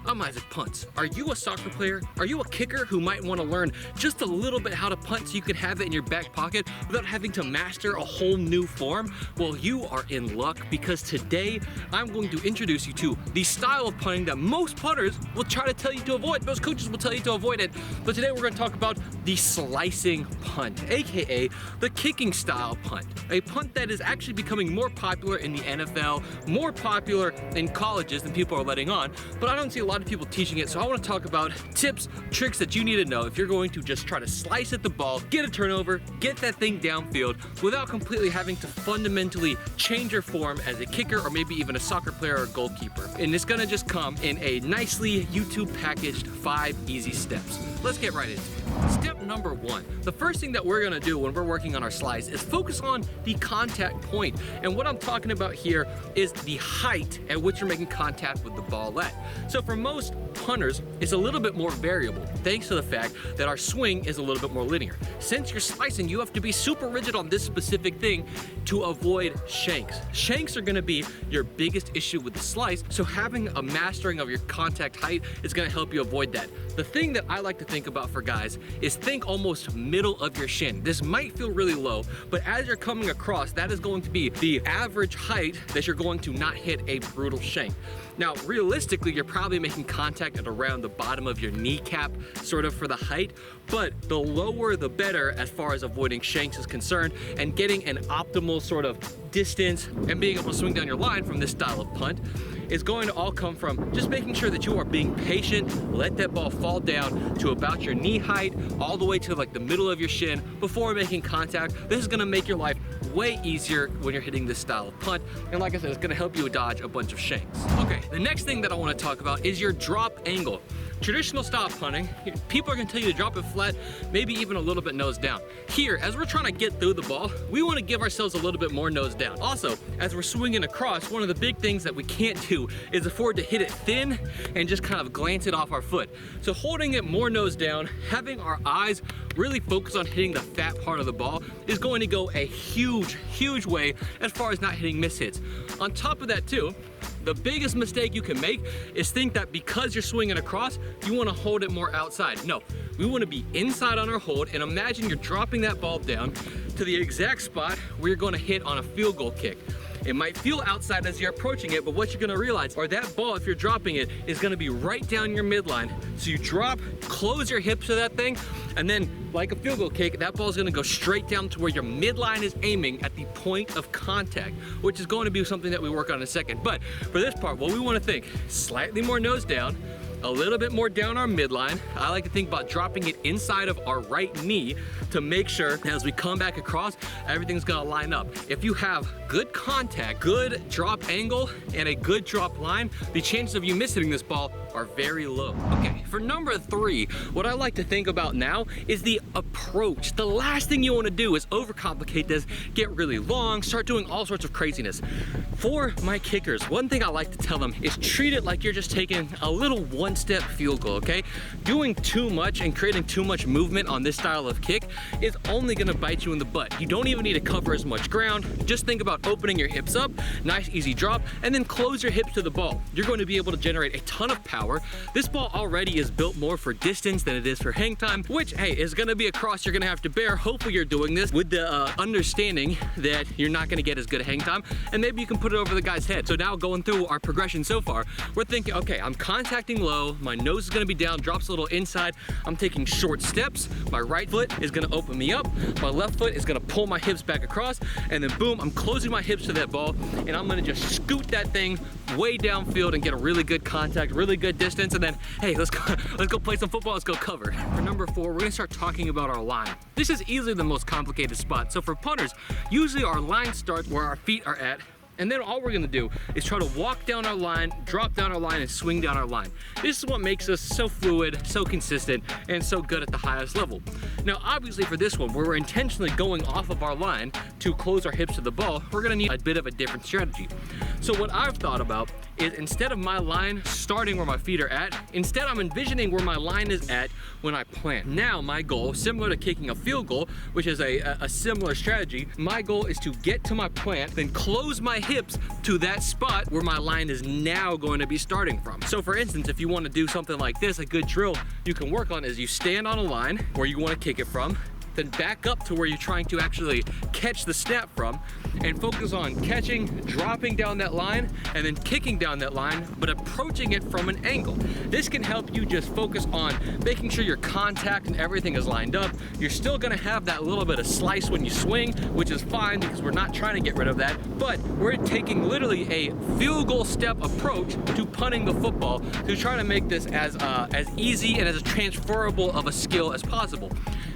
I'm Isaac Punts. Are you a soccer player? Are you a kicker who might want to learn just a little bit how to punt so you can have it in your back pocket without having to master a whole new form? Well, you are in luck because today I'm going to introduce you to the style of punting that most punters will try to tell you to avoid. Most coaches will tell you to avoid it. But today we're going to talk about the slicing punt, aka the kicking style punt. A punt that is actually becoming more popular in the NFL, more popular in colleges than people are letting on, but I don't see a lot of people teaching it, so I want to talk about tips, tricks that you need to know if you're going to just try to slice at the ball, get a turnover, get that thing downfield without completely having to fundamentally change your form as a kicker or maybe even a soccer player or goalkeeper. And it's gonna just come in a nicely YouTube packaged 5 easy steps. Let's get right into it. Step number 1. The first thing that we're gonna do when we're working on our slice is focus on the contact point. And what I'm talking about here is the height at which you're making contact with the ball at. So for most punters, it's a little bit more variable thanks to the fact that our swing is a little bit more linear. Since you're slicing, you have to be super rigid on this specific thing to avoid shanks. Shanks are gonna be your biggest issue with the slice, so having a mastering of your contact height is gonna help you avoid that. The thing that I like to think about for guys is think almost middle of your shin. This might feel really low, but as you're coming across, that is going to be the average height that you're going to not hit a brutal shank. Now, realistically, you're probably making contact at around the bottom of your kneecap, sort of for the height, but the lower the better as far as avoiding shanks is concerned and getting an optimal sort of distance and being able to swing down your line from this style of punt is going to all come from just making sure that you are being patient, let that ball fall down to about your knee height, all the way to like the middle of your shin before making contact. This is gonna make your life way easier when you're hitting this style of punt. And like I said, it's gonna help you dodge a bunch of shanks. Okay, the next thing that I wanna talk about is your drop angle. Traditional style punting, people are gonna tell you to drop it flat, maybe even a little bit nose down. Here, as we're trying to get through the ball, we wanna give ourselves a little bit more nose down. Also, as we're swinging across, one of the big things that we can't do is afford to hit it thin and just kind of glance it off our foot. So holding it more nose down, having our eyes really focus on hitting the fat part of the ball is going to go a huge way as far as not hitting miss hits. On top of that too, the biggest mistake you can make is think that because you're swinging across, you want to hold it more outside. No, we want to be inside on our hold, and imagine you're dropping that ball down to the exact spot where you're going to hit on a field goal kick. It might feel outside as you're approaching it, but what you're gonna realize, or that ball, if you're dropping it, is gonna be right down your midline. So you drop, close your hips to that thing, and then like a field goal kick, that ball's gonna go straight down to where your midline is aiming at the point of contact, which is going to be something that we work on in a second. But for this part, what we wanna think, slightly more nose down, a little bit more down our midline. I like to think about dropping it inside of our right knee to make sure as we come back across, everything's gonna line up. If you have good contact, good drop angle, and a good drop line, the chances of you missing this ball are very low. Okay, for number 3, what I like to think about now is the approach. The last thing you wanna do is overcomplicate this, get really long, start doing all sorts of craziness. For my kickers, one thing I like to tell them is treat it like you're just taking a little one-step field goal, okay? Doing too much and creating too much movement on this style of kick is only gonna bite you in the butt. You don't even need to cover as much ground. Just think about opening your hips up, nice easy drop, and then close your hips to the ball. You're going to be able to generate a ton of power. This ball already is built more for distance than it is for hang time, which, hey, is gonna be a cross you're gonna have to bear. Hopefully you're doing this with the understanding that you're not gonna get as good a hang time, and maybe you can put it over the guy's head. So now going through our progression so far, we're thinking, okay, I'm contacting low, my nose is gonna be down, drops a little inside, I'm taking short steps, my right foot is gonna open me up, my left foot is gonna pull my hips back across, and then boom, I'm closing my hips to that ball, and I'm gonna just scoot that thing way downfield and get a really good contact, really good distance, and then, hey, let's go play some football, let's go cover. For number 4, we're gonna start talking about our line. This is easily the most complicated spot. So for punters, usually our line starts where our feet are at, and then all we're gonna do is try to walk down our line, drop down our line, and swing down our line. This is what makes us so fluid, so consistent, and so good at the highest level. Now, obviously for this one, where we're intentionally going off of our line to close our hips to the ball, we're gonna need a bit of a different strategy. So what I've thought about is instead of my line starting where my feet are at, instead I'm envisioning where my line is at when I plant. Now my goal, similar to kicking a field goal, which is a similar strategy, my goal is to get to my plant, then close my hips to that spot where my line is now going to be starting from. So for instance, if you want to do something like this, a good drill you can work on is you stand on a line where you want to kick it from, then back up to where you're trying to actually catch the snap from, and focus on catching, dropping down that line, and then kicking down that line, but approaching it from an angle. This can help you just focus on making sure your contact and everything is lined up. You're still gonna have that little bit of slice when you swing, which is fine because we're not trying to get rid of that, but we're taking literally a field goal step approach to punting the football to try to make this as easy and as transferable of a skill as possible.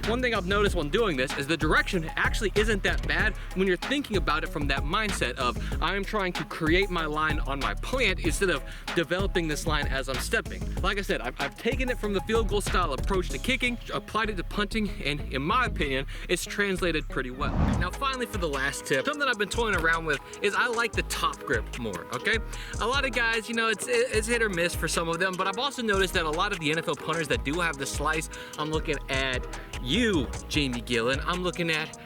One thing I've noticed when doing this is the direction actually isn't that bad when you're thinking about it from that mindset of I'm trying to create my line on my plant instead of developing this line as I'm stepping. Like I said, I've taken it from the field goal style approach to kicking, applied it to punting, and in my opinion, it's translated pretty well. Now finally, for the last tip, something I've been toying around with is I like the top grip more, okay? A lot of guys, you know, it's hit or miss for some of them, but I've also noticed that a lot of the NFL punters that do have the slice, I'm looking at you, Jamie Gillen, I'm looking at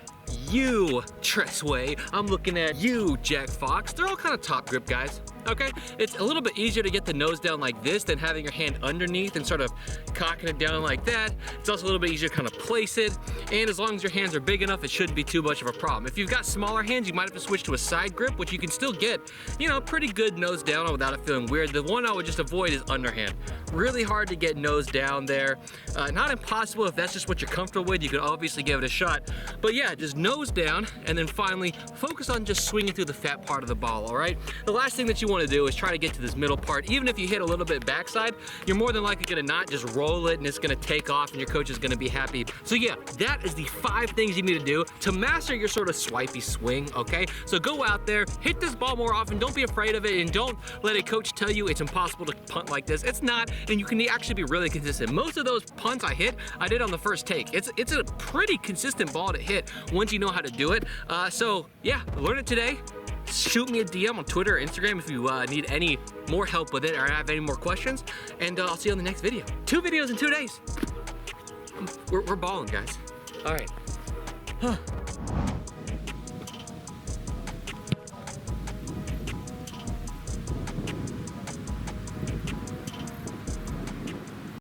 you, Tressway, I'm looking at you, Jack Fox. They're all kind of top grip guys, okay? It's a little bit easier to get the nose down like this than having your hand underneath and sort of cocking it down like that. It's also a little bit easier to kind of place it, and as long as your hands are big enough, it shouldn't be too much of a problem. If you've got smaller hands, you might have to switch to a side grip, which you can still get, you know, pretty good nose down without it feeling weird. The one I would just avoid is underhand. Really hard to get nose down there. Not impossible if that's just what you're comfortable with. You could obviously give it a shot, but yeah, just nose down, and then finally focus on just swinging through the fat part of the ball, all right? The last thing that you want to do is try to get to this middle part. Even if you hit a little bit backside, you're more than likely gonna not just roll it and it's gonna take off and your coach is gonna be happy. So yeah, that is the 5 things you need to do to master your sort of swipey swing, okay? So go out there, hit this ball more often, don't be afraid of it, and don't let a coach tell you it's impossible to punt like this. It's not, and you can actually be really consistent. Most of those punts I did on the first take. It's a pretty consistent ball to hit once you know how to do it. So yeah, learn it today. Shoot me a DM on Twitter or Instagram if you need any more help with it or have any more questions, and I'll see you on the next video. 2 videos in 2 days. We're balling, guys. All right.